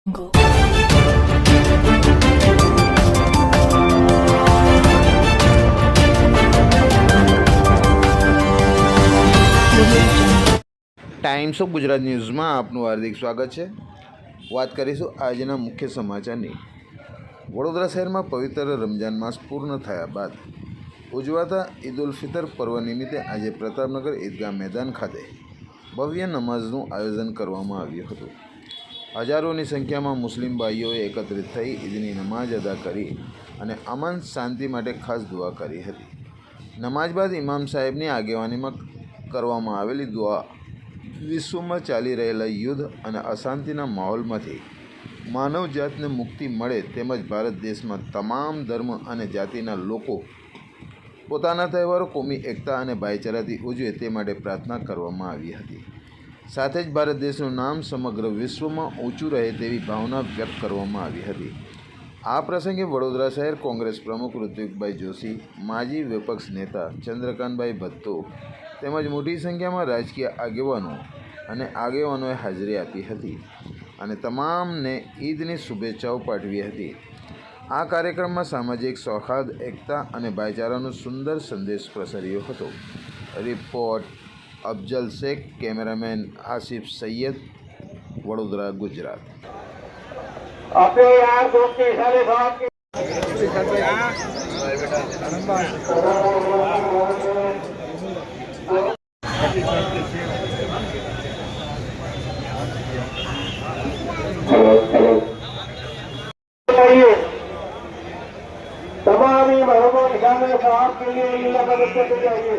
Times of Gujarat ન્યૂઝમાં આપનું હાર્દિક સ્વાગત છે। વાત કરીશું આજના મુખ્ય સમાચારની। વડોદરા શહેરમાં પવિત્ર રમજાન માસ પૂર્ણ થયા બાદ ઉજવાતા ઈદ ઉલ ફિતર પર્વ નિમિત્તે આજે પ્રતાપનગર ઈદગાહ મેદાન ખાતે ભવ્ય નમાઝનું આયોજન કરવામાં આવ્યું હતું। હજારોની સંખ્યામાં મુસ્લિમ ભાઈઓએ એકત્રિત થઈ ઈદની નમાઝ અદા કરી અને અમન શાંતિ માટે ખાસ દુઆ કરી હતી। નમાઝ બાદ ઇમામ સાહેબની આગેવાનીમાં કરવામાં આવેલી દુઆ વિશ્વમાં ચાલી રહેલા યુદ્ધ અને અશાંતિના માહોલમાંથી માનવજાતને મુક્તિ મળે તેમજ ભારત દેશમાં તમામ ધર્મ અને જાતિના લોકો પોતાના તહેવારો કોમી એકતા અને ભાઈચારાથી ઉજવે તે માટે પ્રાર્થના કરવામાં આવી હતી। સાથે જ ભારત દેશનું નામ સમગ્ર વિશ્વમાં ઊંચું રહે તેવી ભાવના વ્યક્ત કરવામાં આવી હતી। આ પ્રસંગે વડોદરા શહેર કોંગ્રેસ પ્રમુખ ઋત્વિકભાઈ જોશી, માજી વિપક્ષ નેતા ચંદ્રકાંતભાઈ ભત્તો તેમજ મોટી સંખ્યામાં રાજકીય આગેવાનોએ હાજરી આપી હતી અને તમામને ઈદની શુભેચ્છાઓ પાઠવી હતી। આ કાર્યક્રમમાં સામાજિક સૌહાર્દ, એકતા અને ભાઈચારાનો સુંદર સંદેશ પ્રસર્યો હતો। Report Afzal Shaikh, cameraman Asif Sayyed, Vadodara, Gujarat. तमाम महबूब निशान साहब के लिए लीला मदद करते जाइए।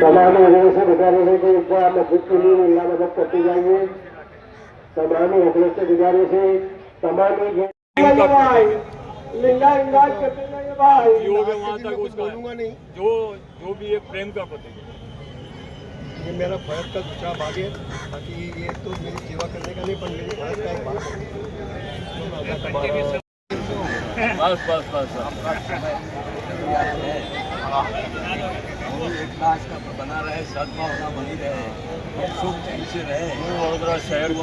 तमाम हजरों से गुजारिश है कि इस मस्जिद के लिए लीला मदद करते जाइए। तमाम हजरों से गुजारिश है तमाम लिंगा इंगाज करते जाइए भाई। वहाँ तक उसका बोलूंगा नहीं, जो भी एक प्रेम का प्रतीक है। ये मेरा फर्ज का दूसरा भाग है, बाकी ये तो मेरी सेवा करने का नहीं, पर मेरी फर्ज का एक भाग है। बस बस बस एक लाश का बना रहे, सद्भावना बनी रहे, सुख चैन से रहे। वडोदरा शहर को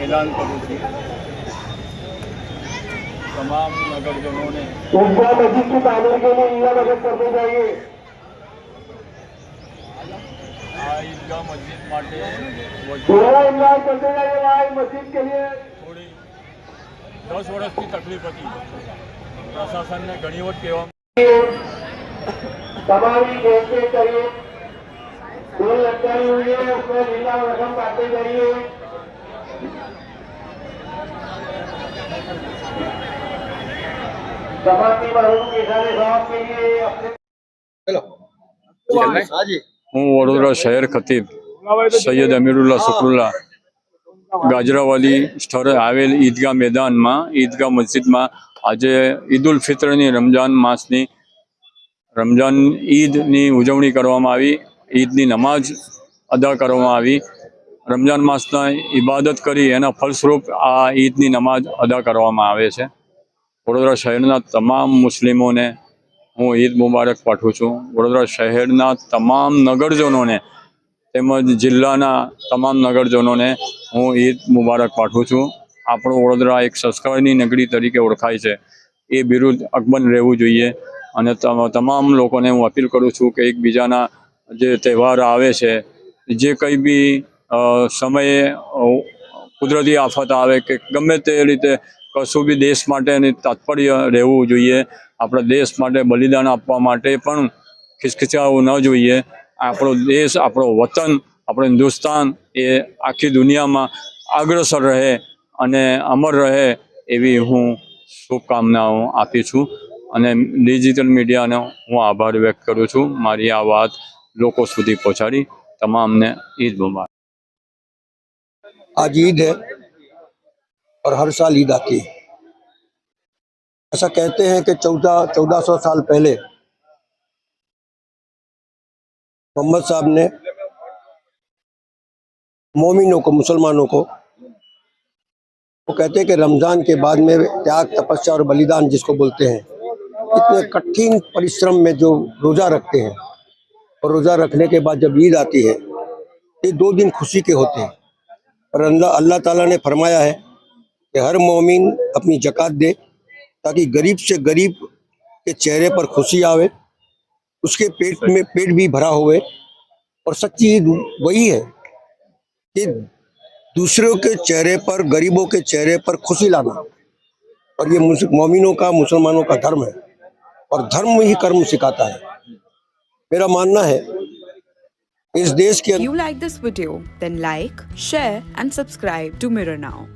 ऐलान करूँ थी तमाम नगरजनों ने ईदगाह मस्जिद की तामीर के लिए लीला मदद करते जाइए। ईदगाह मस्जिद माटे लीला इंगाज करते जाइए भाई। मस्जिद के लिए थोड़ी 10 वर्ष की तकलीफ थी, प्रशासन ने घनी वक्त कहवा तमाम देखते करिए। फूल लटकाई हुई है, उसमें लीला रकम काटते जाइए। तमाम महबूब निशान साहब के लिए अपने હું વડોદરા શહેર ખતીબ સૈયદ અમીરુલ્લાહ શુક્રુલ્લાહ ગાજરાવાલી સ્થળે આવેલ ઈદગાહ મેદાનમાં ઈદગાહ મસ્જિદમાં આજે ઈદ ઉલ ફિત્રની રમજાન ઈદની ઉજવણી કરવામાં આવી। ઈદની નમાઝ અદા કરવામાં આવી। રમજાન માસના ઇબાદત કરી એના ફલસ્વરૂપ આ ઈદની નમાઝ અદા કરવામાં આવે છે। વડોદરા શહેરના તમામ મુસ્લિમોને હું ઈદ મુબારક પાઠવું છું। વડોદરા શહેરના તમામ નગરજનોને તેમજ જિલ્લાના તમામ નગરજનોને હું ઈદ મુબારક પાઠવું છું। આપણું વડોદરા એક સંસ્કારની નગરી તરીકે ઓળખાય છે, એ બિરુદ અકબંધ રહેવું જોઈએ અને તમામ લોકોને હું અપીલ કરું છું કે એકબીજાના જે તહેવાર આવે છે, જે કંઈ બી સમયે કુદરતી આફત આવે કે ગમે તે રીતે કશું બી દેશ માટેની તાત્પર્ય રહેવું જોઈએ। આપણા દેશ માટે બલિદાન આપવા માટે પણ ખિસખિસાવું ન જોઈએ। આપણો દેશ, આપણો વતન, આપણો હિન્દુસ્તાન એ આખી દુનિયામાં અગ્રસર રહે અને અમર રહે એવી હું શુભકામનાઓ આપી છું અને ડિજિટલ મીડિયાનો હું આભાર વ્યક્ત કરું છું મારી આ વાત લોકો સુધી પહોંચાડી। તમામને ईद मुबारक। आज ईद है और हर साल ईद आती है। ऐसा कहते हैं कि 1400 साल पहले मोहम्मद साहब ने मोमिनों को, मुसलमानों को, वो कहते हैं कि रमज़ान के बाद में त्याग, तपस्या और बलिदान जिसको बोलते हैं, इतने कठिन परिश्रम में जो रोज़ा रखते हैं और रोज़ा रखने के बाद जब ईद आती है, ये 2 दिन खुशी के होते हैं। और अल्लाह ताला ने फरमाया है कि हर मोमिन अपनी ज़कात दे ताकि गरीब से गरीब के चेहरे पर खुशी आवे, उसके पेट भी भरा हुए। और सच्ची ईद वही है कि दूसरों के चेहरे पर, गरीबों के चेहरे पर खुशी लाना। और ये मोमिनों का, मुसलमानों का धर्म है और धर्म ही कर्म सिखाता है। मेरा मानना है इस देश के If you like this video, then like, share and subscribe to Mirror Now.